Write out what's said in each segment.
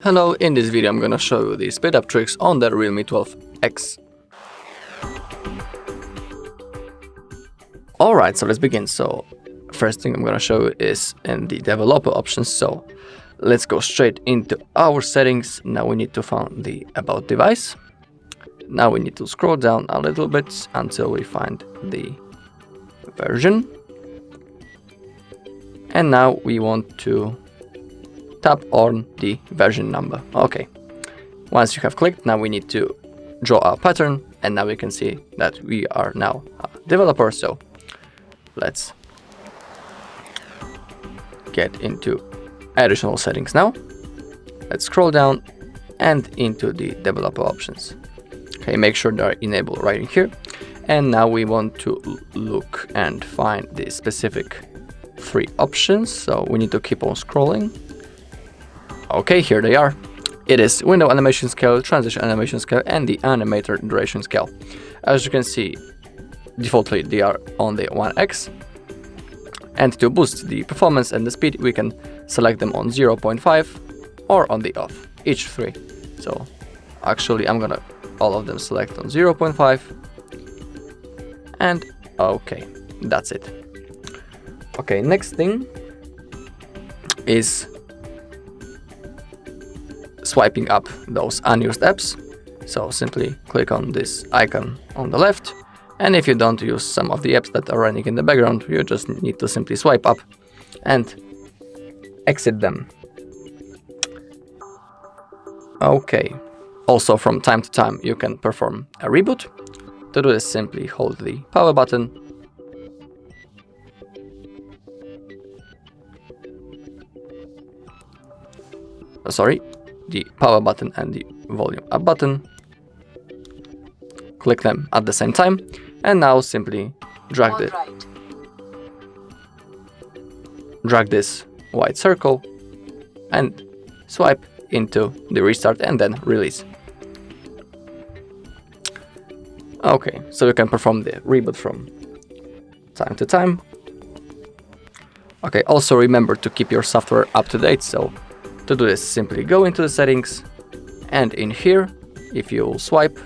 Hello, in this video I'm gonna show you the speed up tricks on the REALME 12x. Alright, so let's begin. So first thing I'm gonna show you is in the developer options. So let's go straight into our settings. Now we need to find the about device. Now we need to scroll down a little bit until we find the version. And now we want to tap on the version number. Okay, once you have clicked, now we need to draw a pattern, and now we can see that we are now a developer. So let's get into additional settings now. Let's scroll down and into the developer options. Okay, make sure they're enabled right in here, and now we want to look and find the specific three options. So we need to keep on scrolling. Okay, here they are. It is window animation scale, transition animation scale, and the animator duration scale. As you can see, defaultly they are on the 1x. And to boost the performance and the speed, we can select them on 0.5 or on the off, each three. So actually I'm gonna all of them select on 0.5. And okay, that's it. Okay, next thing is swiping up those unused apps. So simply click on this icon on the left, and if you don't use some of the apps that are running in the background, you just need to simply swipe up and exit them. Okay, also from time to time you can perform a reboot. To do this, simply hold the power button the power button and the volume up button. Click them at the same time, and now simply drag this white circle and swipe into the restart and then release. Okay, so you can perform the reboot from time to time. Okay, also remember to keep your software up to date. So to do this, simply go into the settings, and in here, if you swipe,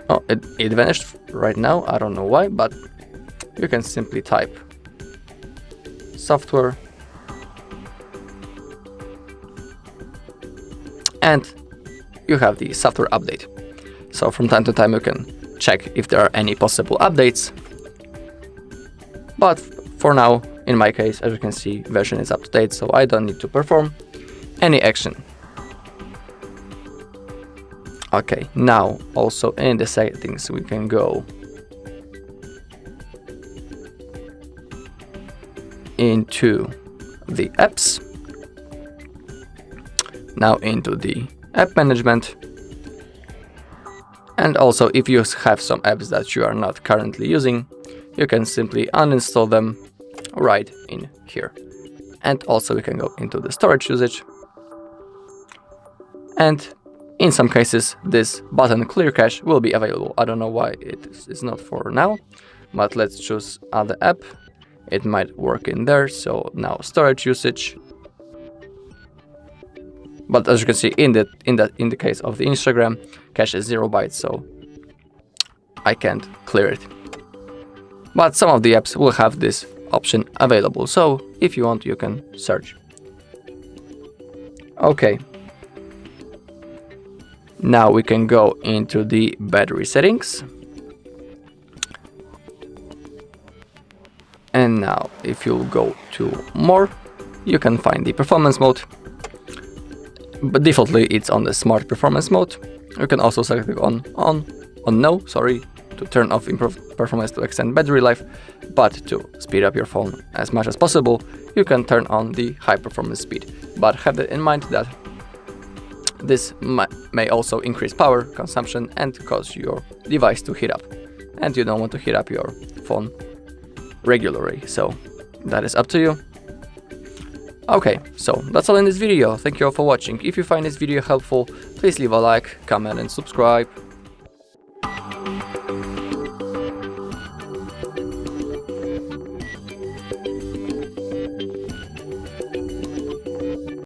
oh, it vanished right now, I don't know why, but you can simply type software and you have the software update. So from time to time you can check if there are any possible updates, but for now, in my case, as you can see, version is up to date, so I don't need to perform any action. Okay, now also in the settings we can go into the apps, now into the app management, and also if you have some apps that you are not currently using, you can simply uninstall them right in here. And also we can go into the storage usage, and in some cases this button clear cache will be available. I don't know why it is not for now, but let's choose other app. It might work in there. So now storage usage, but as you can see in the case of the Instagram, cache is 0 bytes, so I can't clear it. But some of the apps will have this option available, so if you want, you can search. Okay, now we can go into the battery settings, and now if you go to more, you can find the performance mode, but defaultly it's on the smart performance mode. You can also select on no, to turn off improve performance to extend battery life, but to speed up your phone as much as possible, you can turn on the high performance speed. But have that in mind that this may also increase power consumption and cause your device to heat up, and you don't want to heat up your phone regularly, so that is up to you. Okay, so that's all in this video. Thank you all for watching. If you find this video helpful, please leave a like, comment and subscribe.